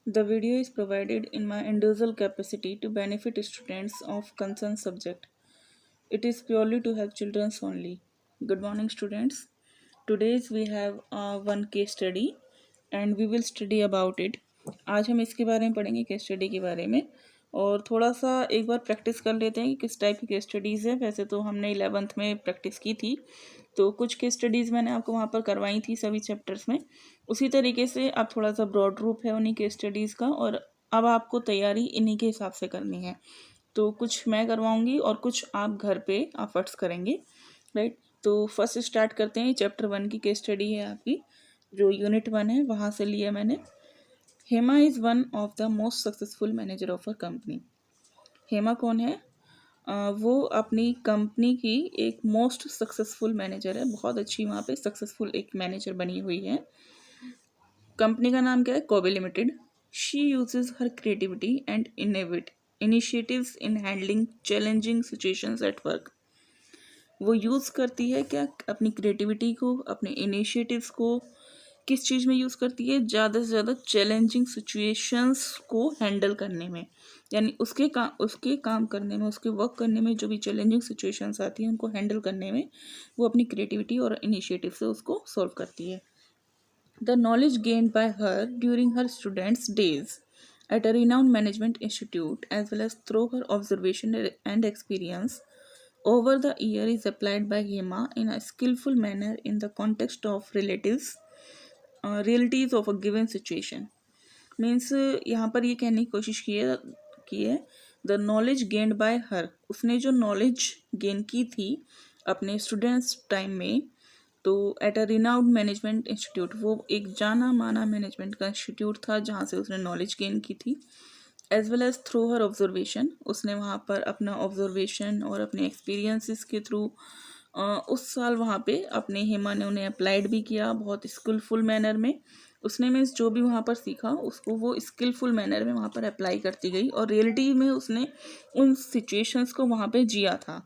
The video is provided in my individual capacity to benefit students of concerned subject. It is purely to help children only. Good morning, students. Today's we have one case study and we will study about it. आज हम इसके बारे में पढ़ेंगे case study के बारे में और थोड़ा सा एक बार प्रैक्टिस कर लेते हैं कि किस टाइप की केस स्टडीज़ है। वैसे तो हमने 11th में प्रैक्टिस की थी, तो कुछ केस स्टडीज़ मैंने आपको वहाँ पर करवाई थी सभी चैप्टर्स में। उसी तरीके से अब थोड़ा सा ब्रॉड रूप है उन्हीं केस स्टडीज़ का और अब आपको तैयारी इन्हीं के हिसाब से करनी है। तो कुछ मैं करवाऊंगी और कुछ आप घर पे एफर्ट्स करेंगे, राइट। तो फर्स्ट स्टार्ट करते हैं। चैप्टर 1 की केस स्टडी है आपकी, जो यूनिट 1 है वहाँ से लिया मैंने। Hema is one of the most successful manager of a company. Hema कौन है? वो अपनी कंपनी की एक मोस्ट सक्सेसफुल मैनेजर है, बहुत अच्छी वहाँ पे सक्सेसफुल एक मैनेजर बनी हुई है। कंपनी का नाम क्या है? Kobe limited. She uses her creativity and initiatives in handling challenging situations at work. वो यूज़ करती है क्या? अपनी क्रिएटिविटी को, अपने इनिशिएटिव्स को किस चीज़ में यूज़ करती है? ज़्यादा से ज़्यादा चैलेंजिंग सिचुएशंस को हैंडल करने में, यानी उसके काम करने में, उसके वर्क करने में जो भी चैलेंजिंग सिचुएशंस आती हैं उनको हैंडल करने में वो अपनी क्रिएटिविटी और इनिशिएटिव से उसको सॉल्व करती है। The knowledge gained by her during her students' days at a renowned management institute, as well as through her observation and experience over the year, is applied by Hema in a skillful manner in the context of realities of a given situation. Means यहाँ पर ये कहने की कोशिश की है the knowledge gained by हर। उसने जो नॉलेज गेन की थी अपने स्टूडेंट्स टाइम में, तो at a renowned management institute, वो एक जाना माना मैनेजमेंट का इंस्टीट्यूट था जहाँ से उसने नॉलेज गेन की थी। एज वेल एज थ्रू हर ऑब्जर्वेशन, उसने वहाँ पर अपना ऑब्जर्वेशन और अपने एक्सपीरियंसेस के थ्रू उस साल वहाँ पे अपने हेमा ने उन्हें अप्लाइड भी किया बहुत स्किलफुल मैनर में। उसने मीन्स जो भी वहाँ पर सीखा उसको वो स्किलफुल मैनर में वहाँ पर अप्लाई करती गई और रियलिटी में उसने उन सिचुएशंस को वहाँ पे जिया था।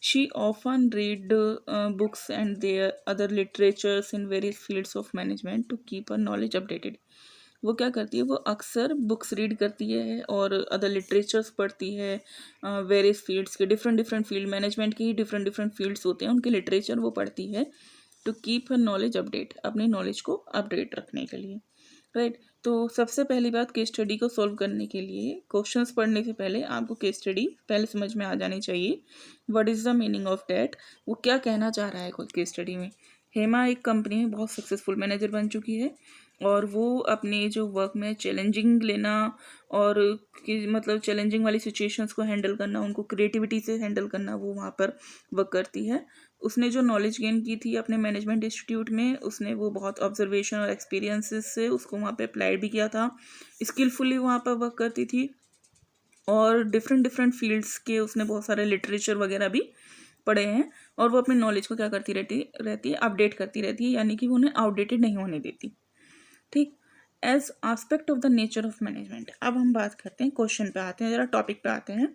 She often read books and their other literatures in various fields of management to keep her knowledge updated. वो क्या करती है? वो अक्सर बुक्स रीड करती है और अदर लिटरेचर्स पढ़ती है वेरियस फील्ड्स के, डिफरेंट डिफरेंट फील्ड, मैनेजमेंट की ही डिफरेंट डिफरेंट फील्ड्स होते हैं, उनके लिटरेचर वो पढ़ती है to keep her knowledge update, अपनी नॉलेज को अपडेट रखने के लिए, राइट। तो सबसे पहली बात, केस स्टडी को सॉल्व करने के लिए क्वेश्चंस पढ़ने से पहले आपको केस स्टडी पहले समझ में आ जानी चाहिए। What is the meaning of that? वो क्या कहना चाह रहा है केस स्टडी में? हेमा एक कंपनी में बहुत सक्सेसफुल मैनेजर बन चुकी है और वो अपने जो वर्क में चैलेंजिंग लेना और मतलब चैलेंजिंग वाली सिचुएशंस को हैंडल करना, उनको क्रिएटिविटी से हैंडल करना, वो वहाँ पर वर्क करती है। उसने जो नॉलेज गेन की थी अपने मैनेजमेंट इंस्टीट्यूट में, उसने वो बहुत ऑब्जर्वेशन और एक्सपीरियंसेस से उसको वहाँ पे अप्लाइड भी किया था। स्किलफुली वहाँ पर वर्क करती थी और डिफरेंट डिफरेंट फील्ड्स के उसने बहुत सारे लिटरेचर वगैरह भी पढ़े हैं और वो अपनी नॉलेज को क्या करती रहती है अपडेट करती रहती है, यानी कि वो उन्हें आउटडेटेड नहीं होने देती, ठीक। As aspect of the nature of management, अब हम बात करते हैं, क्वेश्चन पे आते हैं, ज़रा टॉपिक पे आते हैं।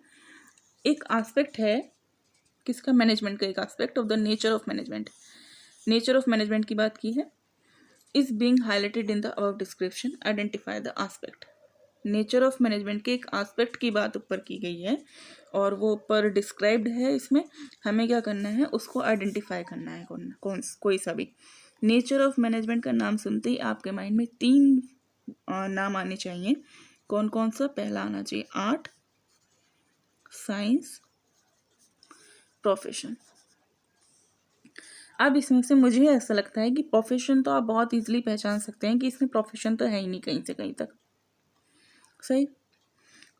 एक आस्पेक्ट है किसका? मैनेजमेंट का एक aspect of the nature of management. Nature of management की बात की है। Is being highlighted in the above description, identify the aspect. Nature of management के एक आस्पेक्ट की बात ऊपर की गई है और वो ऊपर डिस्क्राइब्ड है। इसमें हमें क्या करना है? उसको आइडेंटिफाई करना है, कोई सा भी। नेचर ऑफ मैनेजमेंट का नाम सुनते ही आपके माइंड में 3 नाम आने चाहिए। कौन कौन सा? पहला आना चाहिए आर्ट, साइंस, प्रोफेशन। अब इसमें से मुझे ऐसा लगता है कि प्रोफेशन तो आप बहुत इजीली पहचान सकते हैं कि इसमें प्रोफेशन तो है ही नहीं कहीं से कहीं तक, सही।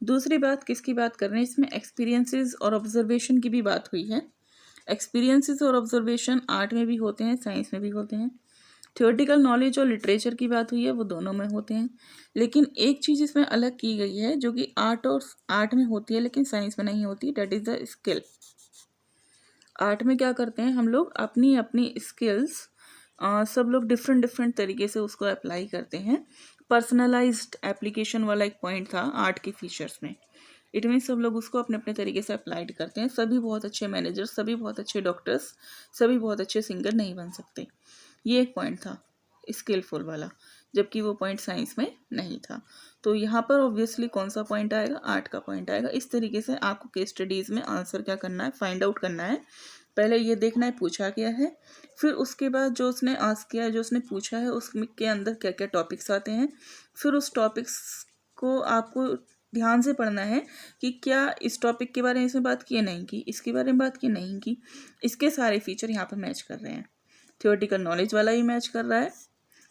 दूसरी बात किसकी बात कर रहे हैं? इसमें एक्सपीरियंसेस और ऑब्जर्वेशन की भी बात हुई है। एक्सपीरियंसेस और ऑब्जर्वेशन आर्ट में भी होते हैं, साइंस में भी होते हैं। थ्योरेटिकल नॉलेज और लिटरेचर की बात हुई है, वो दोनों में होते हैं। लेकिन एक चीज़ इसमें अलग की गई है जो कि आर्ट में होती है लेकिन साइंस में नहीं होती, that is the skill. Art में क्या करते हैं हम लोग? अपनी अपनी स्किल्स सब लोग डिफरेंट डिफरेंट तरीके से उसको अप्लाई करते हैं। पर्सनलाइज्ड एप्लीकेशन वाला एक पॉइंट था आर्ट के फीचर्स में। इट मीन सब लोग उसको अपने अपने तरीके से अप्लाइड करते हैं। सभी बहुत अच्छे मैनेजर्स, सभी बहुत अच्छे डॉक्टर्स, सभी बहुत अच्छे सिंगर नहीं बन सकते। ये एक पॉइंट था। स्किलफुल वाला, जबकि वो पॉइंट साइंस में नहीं था। तो यहाँ पर ऑब्वियसली कौन सा पॉइंट आएगा, आर्ट का पॉइंट आएगा। इस तरीके से आपको केस स्टडीज़ में आंसर क्या करना है, फाइंड आउट करना है। पहले ये देखना है पूछा क्या है, फिर उसके बाद जो उसने आस्क किया है, जो उसने पूछा है, उसके अंदर क्या क्या टॉपिक्स आते हैं, फिर उस टॉपिक्स को आपको ध्यान से पढ़ना है कि क्या इस टॉपिक के बारे में इसमें बात की है, नहीं की, इसके बारे में बात की, नहीं की, इसके सारे फीचर यहाँ पर मैच कर रहे हैं। थियोरेटिकल नॉलेज वाला भी मैच कर रहा है,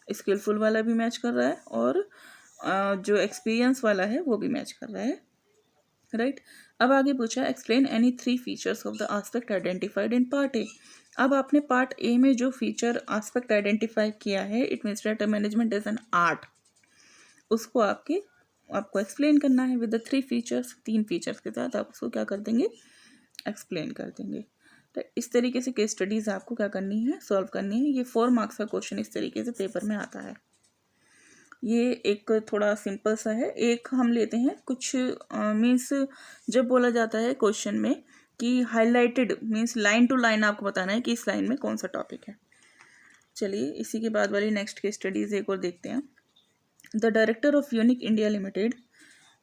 स्किलफुल वाला भी मैच कर रहा है, और जो एक्सपीरियंस वाला है वो भी मैच कर रहा है, राइट। अब आगे पूछा explain any 3 features of the aspect identified in part A. अब आपने पार्ट ए में जो फीचर आस्पेक्ट आइडेंटिफाई किया है, it means data management is an art, उसको आपको एक्सप्लेन करना है विद द 3 फीचर्स। 3 फीचर्स के साथ आप उसको क्या कर देंगे, एक्सप्लेन कर देंगे। तो इस तरीके से केस स्टडीज़ आपको क्या करनी है, सॉल्व करनी है। ये 4 मार्क्स का क्वेश्चन इस तरीके से पेपर में आता है। ये एक थोड़ा सिंपल सा है। एक हम लेते हैं कुछ मीन्स जब बोला जाता है क्वेश्चन में कि highlighted means line to line आपको बताना है कि इस लाइन में कौन सा टॉपिक है। चलिए इसी के बाद वाली नेक्स्ट केस स्टडीज़ एक और देखते हैं। The director of unique India limited,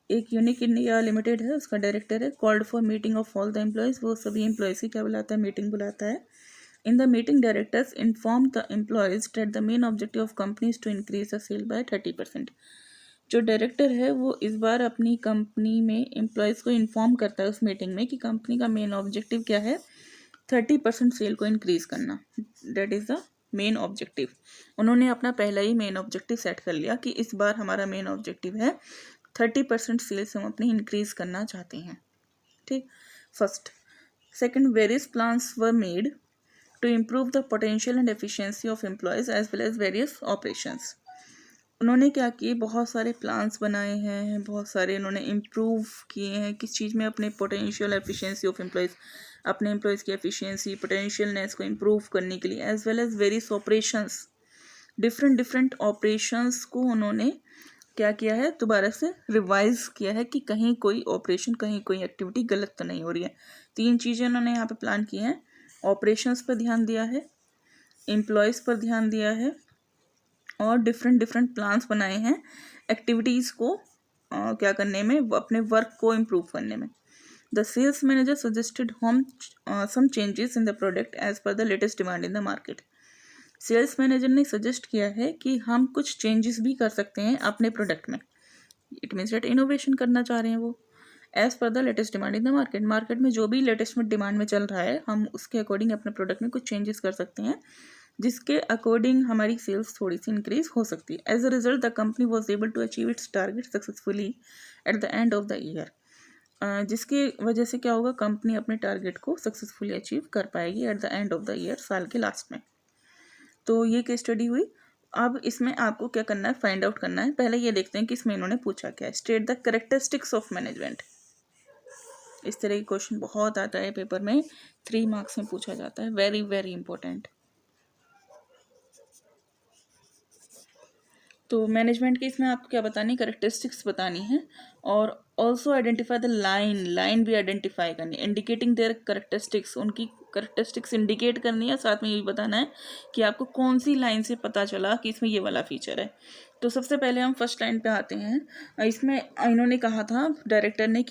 एक यूनिक इंडिया लिमिटेड है, उसका डायरेक्टर है, called for meeting of all the employees, वो सभी एम्प्लॉयज़ की क्या बुलाता है, मीटिंग बुलाता है। In the meeting, directors informed the employees that the main objective of company is to increase the sale by 30%. जो डायरेक्टर है वो इस बार अपनी कंपनी में एम्प्लॉयज़ को इन्फॉर्म करता है उस मीटिंग में कि कंपनी का मेन ऑब्जेक्टिव क्या है, 30% सेल को इंक्रीज़ करना। That is the main objective. उन्होंने अपना पहला ही मेन ऑब्जेक्टिव सेट कर लिया कि इस बार हमारा मेन ऑब्जेक्टिव है 30% सेल्स हम अपनी इंक्रीज़ करना चाहते हैं, ठीक। First. Second, various plans were made to improve the potential and efficiency of employees as well as various operations. उन्होंने क्या किए, बहुत सारे प्लान्स बनाए हैं, बहुत सारे उन्होंने इम्प्रूव किए हैं किस चीज़ में, अपने पोटेंशियल एफिशिएंसी ऑफ एम्प्लॉयज़, अपने एम्प्लॉयज़ की एफिशिएंसी पोटेंशियलनेस को इम्प्रूव करने के लिए, as well as various operations, different operations को उन्होंने क्या किया है, दोबारा से रिवाइज किया है कि कहीं कोई ऑपरेशन, कहीं कोई एक्टिविटी गलत तो नहीं हो रही है। 3 चीज़ें उन्होंने यहाँ पे प्लान की हैं। ऑपरेशंस पर ध्यान दिया है, एम्प्लॉयज़ पर ध्यान दिया है, और डिफरेंट प्लान्स बनाए हैं एक्टिविटीज़ को क्या करने में, अपने वर्क को इम्प्रूव करने में। The sales manager suggested some changes in the product as per the latest demand in the market. Sales manager ने सजेस्ट किया है कि हम कुछ चेंजेस भी कर सकते हैं अपने प्रोडक्ट में। इट मीन्स डेट इनोवेशन करना चाह रहे हैं वो, as per the latest demand in the market. Market में जो भी लेटेस्ट में डिमांड में चल रहा है, हम उसके अकॉर्डिंग अपने प्रोडक्ट में कुछ चेंजेस कर सकते हैं, जिसके अकॉर्डिंग हमारी सेल्स थोड़ी सी इंक्रीज हो सकती है। As a result the company was able to achieve its target successfully at the end of the year. जिसकी वजह से क्या होगा, कंपनी अपने टारगेट को सक्सेसफुली अचीव कर पाएगी eight the end of the year, साल के लास्ट में। तो ये केस स्टडी हुई। अब इसमें आपको क्या करना है, फाइंड आउट करना है। पहले ये देखते हैं कि इसमें इन्होंने पूछा क्या है। State the characteristics of management. इस तरह के क्वेश्चन बहुत आता है पेपर में, 3 मार्क्स में पूछा जाता है, वेरी वेरी इंपॉर्टेंट। तो मैनेजमेंट के इसमें आपको क्या बतानी, कैरेक्टरिस्टिक्स बतानी है, और ऑल्सो आइडेंटिफाई द लाइन भी आइडेंटिफाई करनी, इंडिकेटिंग देयर कैरेक्टरिस्टिक्स, उनकी कैरेक्टरिस्टिक्स इंडिकेट करनी है। साथ में ये भी बताना है कि आपको कौन सी लाइन से पता चला कि इसमें ये वाला फीचर है। तो सबसे पहले हम फर्स्ट लाइन पे आते हैं। इसमें इन्होंने कहा था डायरेक्टर ने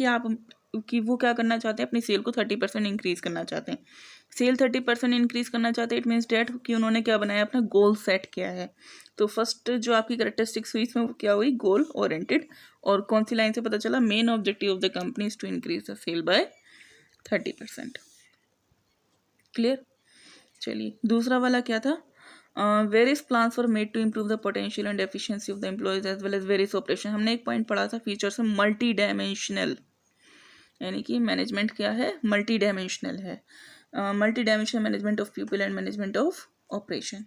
कि वो क्या करना चाहते हैं, अपनी सेल को 30% इंक्रीज़ करना चाहते हैं। सेल 30% इंक्रीज़ करना चाहते हैं, इट मीन्स डेट कि उन्होंने क्या बनाया, अपना गोल सेट किया है। तो फर्स्ट जो आपकी कैरेक्टरिस्टिक्स हुई इसमें क्या हुई, गोल ओरिएंटेड। और कौन सी लाइन से पता चला, main objective of the company is to increase the sale by 30%। Clear. चलिए दूसरा वाला क्या था, various plans for made to improve the potential and efficiency of the employees as well as various operation. हमने एक पॉइंट पढ़ा था features में, मल्टी डायमेंशनल, यानी कि मैनेजमेंट क्या है, मल्टी डायमेंशनल है। Multi dimensional management of people and management of operation.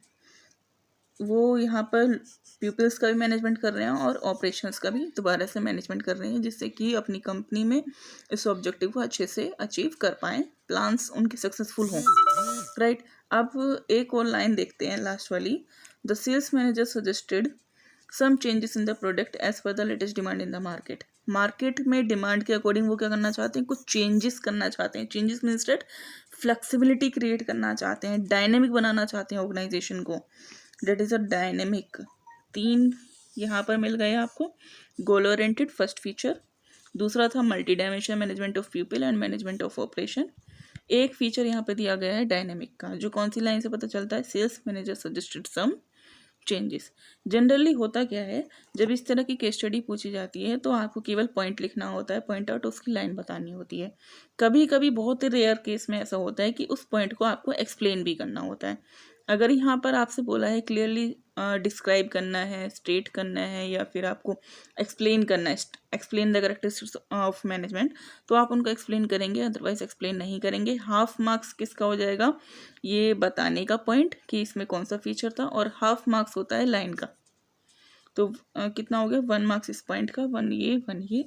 वो यहाँ पर पीपल्स का भी मैनेजमेंट कर रहे हैं और ऑपरेशंस का भी दोबारा से मैनेजमेंट कर रहे हैं, जिससे कि अपनी कंपनी में इस ऑब्जेक्टिव को अच्छे से अचीव कर पाएँ, प्लान्स उनके सक्सेसफुल हों, राइट। अब एक और लाइन देखते हैं लास्ट वाली। The sales manager suggested some changes in the product as per the latest demand in the market. Market में डिमांड के अकॉर्डिंग वो क्या करना चाहते हैं, कुछ चेंजेस करना चाहते हैं। Changes means that flexibility create करना चाहते हैं, डायनेमिक बनाना चाहते हैं ऑर्गेनाइजेशन को, डेट इज़ अ डायनेमिक। 3 यहाँ पर मिल गए आपको। गोल ओरिएंटेड फर्स्ट फीचर, दूसरा था multi dimension management of people and management of operation. एक फीचर यहाँ पे दिया गया है डायनेमिक का, जो कौन सी लाइन से पता चलता है, sales manager suggested some changes. Generally होता क्या है, जब इस तरह की केस स्टडी पूछी जाती है तो आपको केवल पॉइंट लिखना होता है, पॉइंट आउट उसकी लाइन बतानी होती है। कभी कभी बहुत ही रेयर केस में ऐसा होता है कि उस पॉइंट को आपको एक्सप्लेन भी करना होता है। अगर यहाँ पर आपसे बोला है क्लियरली डिस्क्राइब करना है, स्टेट करना है, या फिर आपको एक्सप्लेन करना है, explain the characteristics of management, तो आप उनको एक्सप्लेन करेंगे, अदरवाइज एक्सप्लेन नहीं करेंगे। हाफ मार्क्स किसका हो जाएगा, ये बताने का पॉइंट कि इसमें कौन सा फीचर था, और हाफ मार्क्स होता है लाइन का। तो कितना हो गया, 1 मार्क्स इस पॉइंट का, 1 ये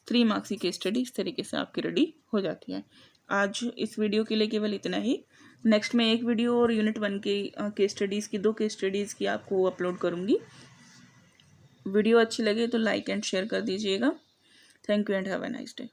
3 मार्क्स की केस स्टडी इस तरीके से आपकी रेडी हो जाती है। आज इस वीडियो के लिए केवल इतना ही। नेक्स्ट में एक वीडियो और यूनिट 1 के केस स्टडीज़ की, 2 केस स्टडीज़ की आपको अपलोड करूँगी। वीडियो अच्छी लगे तो लाइक एंड शेयर कर दीजिएगा। Thank you and have a nice day.